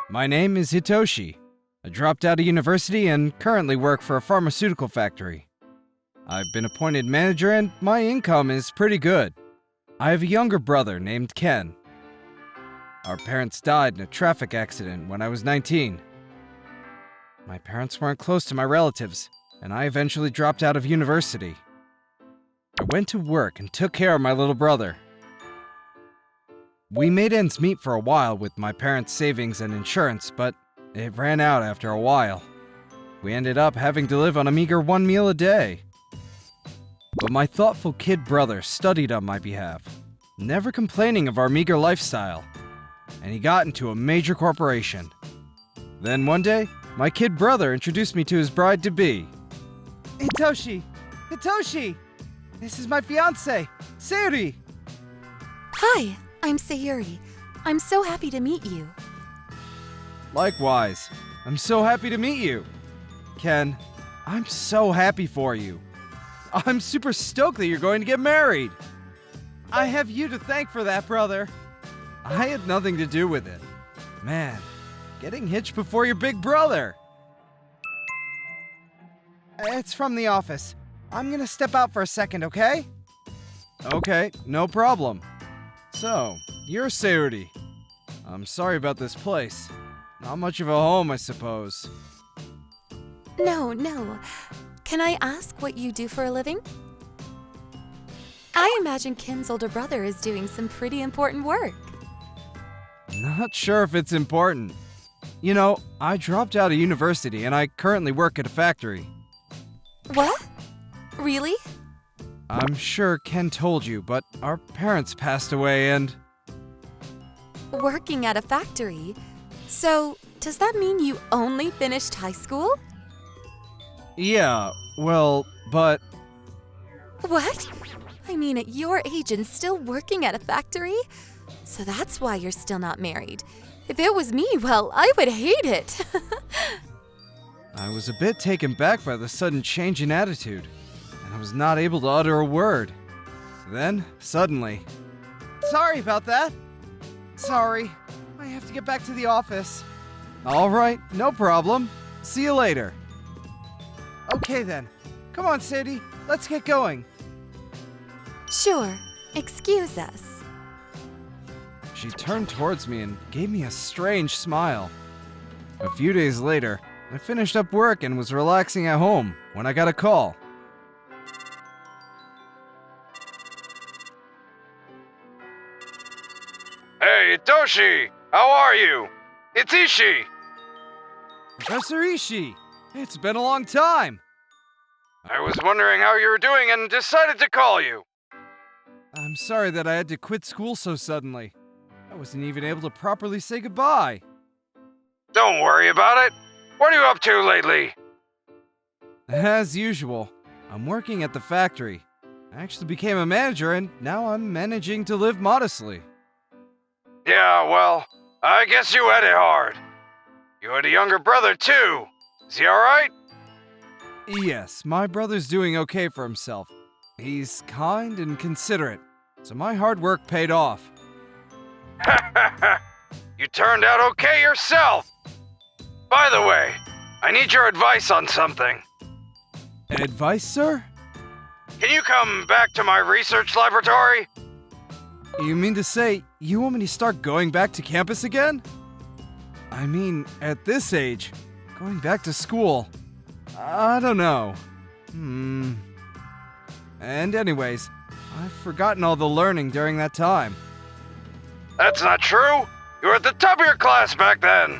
My name is Hitoshi. I dropped out of university and currently work for a pharmaceutical factory. I've been appointed manager and my income is pretty good. I have a younger brother named Ken. Our parents died in a traffic accident when I was 19. My parents weren't close to my relatives, and I eventually dropped out of university. I went to work and took care of my little brother. We made ends meet for a while with my parents' savings and insurance, but it ran out after a while. We ended up having to live on a meager 1 meal a day. But my thoughtful kid brother studied on my behalf, never complaining of our meager lifestyle, and he got into a major corporation. Then one day, my kid brother introduced me to his bride-to-be. Hitoshi! Hitoshi! This is my fiancé, Sayuri! Hi, I'm Sayuri. I'm so happy to meet you. Likewise, I'm so happy to meet you. Ken, I'm so happy for you. I'm super stoked that you're going to get married. I have you to thank for that, brother. I had nothing to do with it. Man, getting hitched before your big brother. It's from the office. I'm gonna step out for a second, okay? Okay, no problem. So, you're Sayuri. I'm sorry about this place. Not much of a home, I suppose. No. Can I ask what you do for a living? I imagine Ken's older brother is doing some pretty important work. Not sure if it's important. You know, I dropped out of university and I currently work at a factory. What? Really? I'm sure Ken told you, but our parents passed away and... Working at a factory? So, does that mean you only finished high school? Yeah, well, but... What? I mean, at your age and still working at a factory? So that's why you're still not married. If it was me, well, I would hate it. I was a bit taken back by the sudden change in attitude, and I was not able to utter a word. Then, suddenly... Sorry about that. Sorry. I have to get back to the office. All right, no problem. See you later. Okay then. Come on, Sadie. Let's get going. Sure. Excuse us. She turned towards me and gave me a strange smile. A few days later, I finished up work and was relaxing at home when I got a call. Hey, Hitoshi! How are you? It's Ishii! Professor Ishii! It's been a long time! I was wondering how you were doing and decided to call you. I'm sorry that I had to quit school so suddenly. I wasn't even able to properly say goodbye. Don't worry about it. What are you up to lately? As usual, I'm working at the factory. I actually became a manager and now I'm managing to live modestly. Yeah, well, I guess you had it hard. You had a younger brother too. Is he alright? Yes, my brother's doing okay for himself. He's kind and considerate, so my hard work paid off. You turned out okay yourself. By the way, I need your advice on something. Advice, sir? Can you come back to my research laboratory? You mean to say you want me to start going back to campus again? I mean, at this age, going back to school, I don't know. And anyways, I've forgotten all the learning during that time. That's not true. You were at the top of your class back then.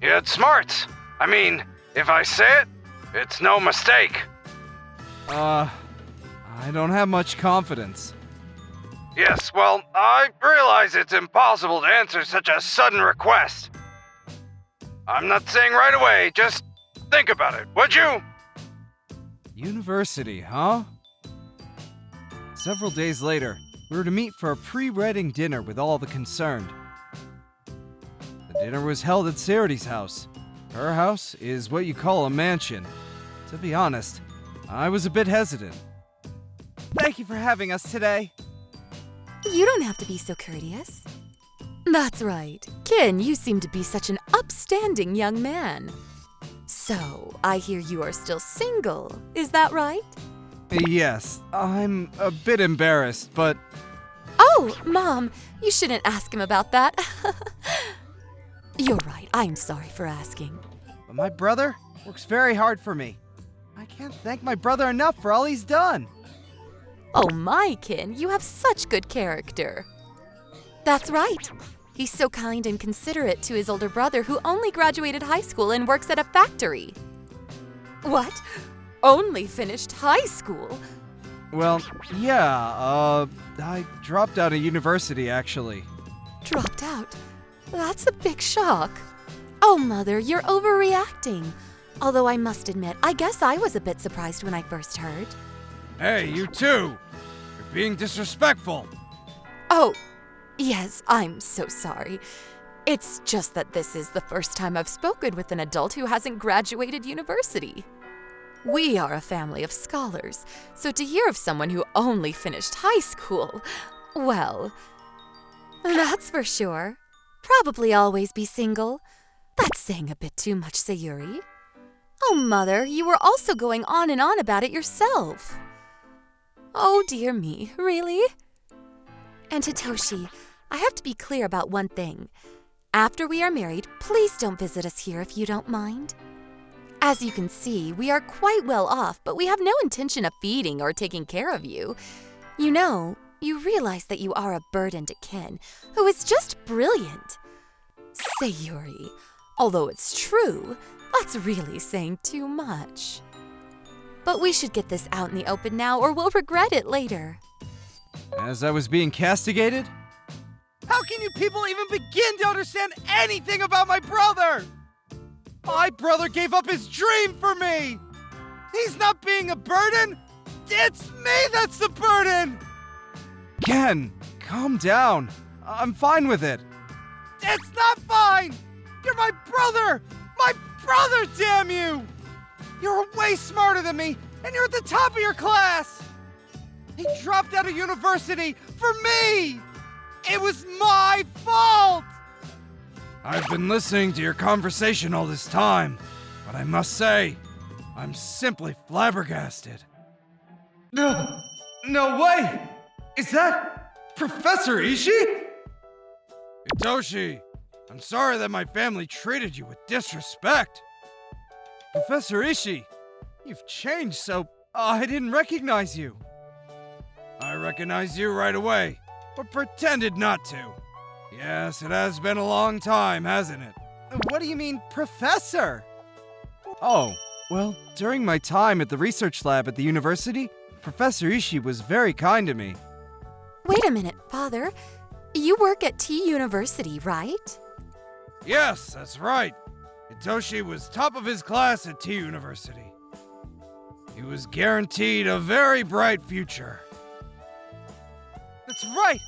You had smarts. I mean, if I say it, it's no mistake. I don't have much confidence. Yes, well, I realize it's impossible to answer such a sudden request. I'm not saying right away, just think about it, would you? University, huh? Several days later, we were to meet for a pre-wedding dinner with all the concerned. The dinner was held at Sayuri's house. Her house is what you call a mansion. To be honest, I was a bit hesitant. Thank you for having us today. You don't have to be so courteous. That's right. Ken, you seem to be such an upstanding young man. So, I hear you are still single. Is that right? Yes, I'm a bit embarrassed, but... Oh, Mom, you shouldn't ask him about that. You're right. I'm sorry for asking. But my brother works very hard for me. I can't thank my brother enough for all he's done. Oh, my Ken, you have such good character. That's right. He's so kind and considerate to his older brother who only graduated high school and works at a factory. What? Only finished high school? Well, yeah, I dropped out of university, actually. Dropped out? That's a big shock. Oh, Mother, you're overreacting. Although I must admit, I guess I was a bit surprised when I first heard. Hey, you too! You're being disrespectful! Oh, yes, I'm so sorry. It's just that this is the first time I've spoken with an adult who hasn't graduated university. We are a family of scholars, so to hear of someone who only finished high school, well, that's for sure. Probably always be single. That's saying a bit too much, Sayuri. Oh, Mother, you were also going on and on about it yourself. Oh, dear me, really? And Hitoshi, I have to be clear about one thing. After we are married, please don't visit us here if you don't mind. As you can see, we are quite well off, but we have no intention of feeding or taking care of you. You know, you realize that you are a burden to Ken, who is just brilliant. Sayuri, although it's true, that's really saying too much. But we should get this out in the open now or we'll regret it later. As I was being castigated? How can you people even begin to understand anything about my brother? My brother gave up his dream for me! He's not being a burden! It's me that's the burden! Ken, calm down. I'm fine with it. It's not fine! You're my brother! My brother, damn you! You're way smarter than me, and you're at the top of your class! He dropped out of university for me! It was my fault! I've been listening to your conversation all this time, but I must say, I'm simply flabbergasted. No way! Is that Professor Ishii? Hitoshi, I'm sorry that my family treated you with disrespect. Professor Ishii, you've changed so I didn't recognize you. I recognized you right away, but pretended not to. Yes, it has been a long time, hasn't it? What do you mean, Professor? Oh, well, during my time at the research lab at the university, Professor Ishii was very kind to me. Wait a minute, Father. You work at T University, right? Yes, that's right. Hitoshi was top of his class at T University. He was guaranteed a very bright future. That's right!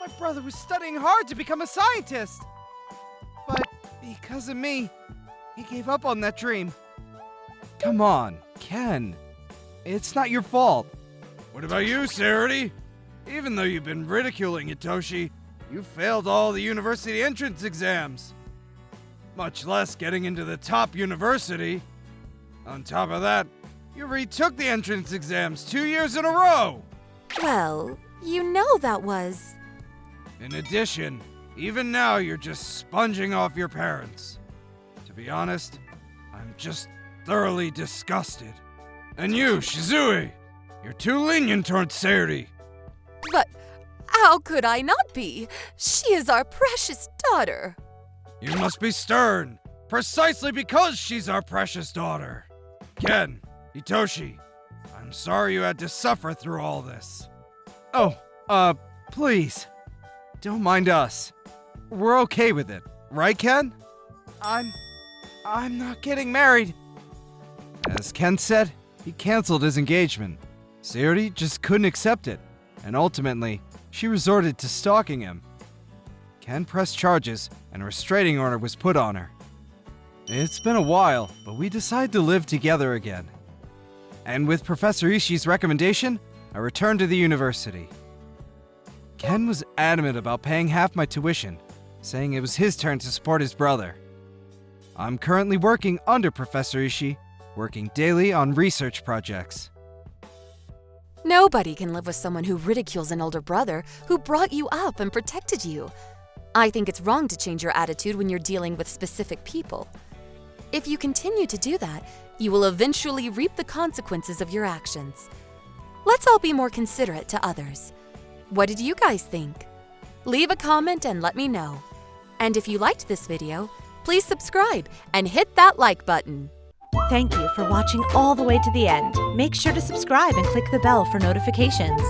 My brother was studying hard to become a scientist! But because of me, he gave up on that dream. Come on, Ken. It's not your fault. What about you, Sayuri? Even though you've been ridiculing Hitoshi, you failed all the university entrance exams. Much less getting into the top university. On top of that, you retook the entrance exams 2 years in a row. Well, you know that was... In addition, even now you're just sponging off your parents. To be honest, I'm just thoroughly disgusted. And you, Shizue, you're too lenient towards Sayuri. But how could I not be? She is our precious daughter. You must be stern, precisely because she's our precious daughter. Ken, Hitoshi, I'm sorry you had to suffer through all this. Oh, please. Don't mind us. We're okay with it, right, Ken? I'm not getting married. As Ken said, he canceled his engagement. Sayuri just couldn't accept it, and ultimately, she resorted to stalking him. Ken pressed charges, and a restraining order was put on her. It's been a while, but we decided to live together again. And with Professor Ishii's recommendation, I returned to the university. Ken was adamant about paying half my tuition, saying it was his turn to support his brother. I'm currently working under Professor Ishii, working daily on research projects. Nobody can live with someone who ridicules an older brother who brought you up and protected you. I think it's wrong to change your attitude when you're dealing with specific people. If you continue to do that, you will eventually reap the consequences of your actions. Let's all be more considerate to others. What did you guys think? Leave a comment and let me know. And if you liked this video, please subscribe and hit that like button. Thank you for watching all the way to the end. Make sure to subscribe and click the bell for notifications.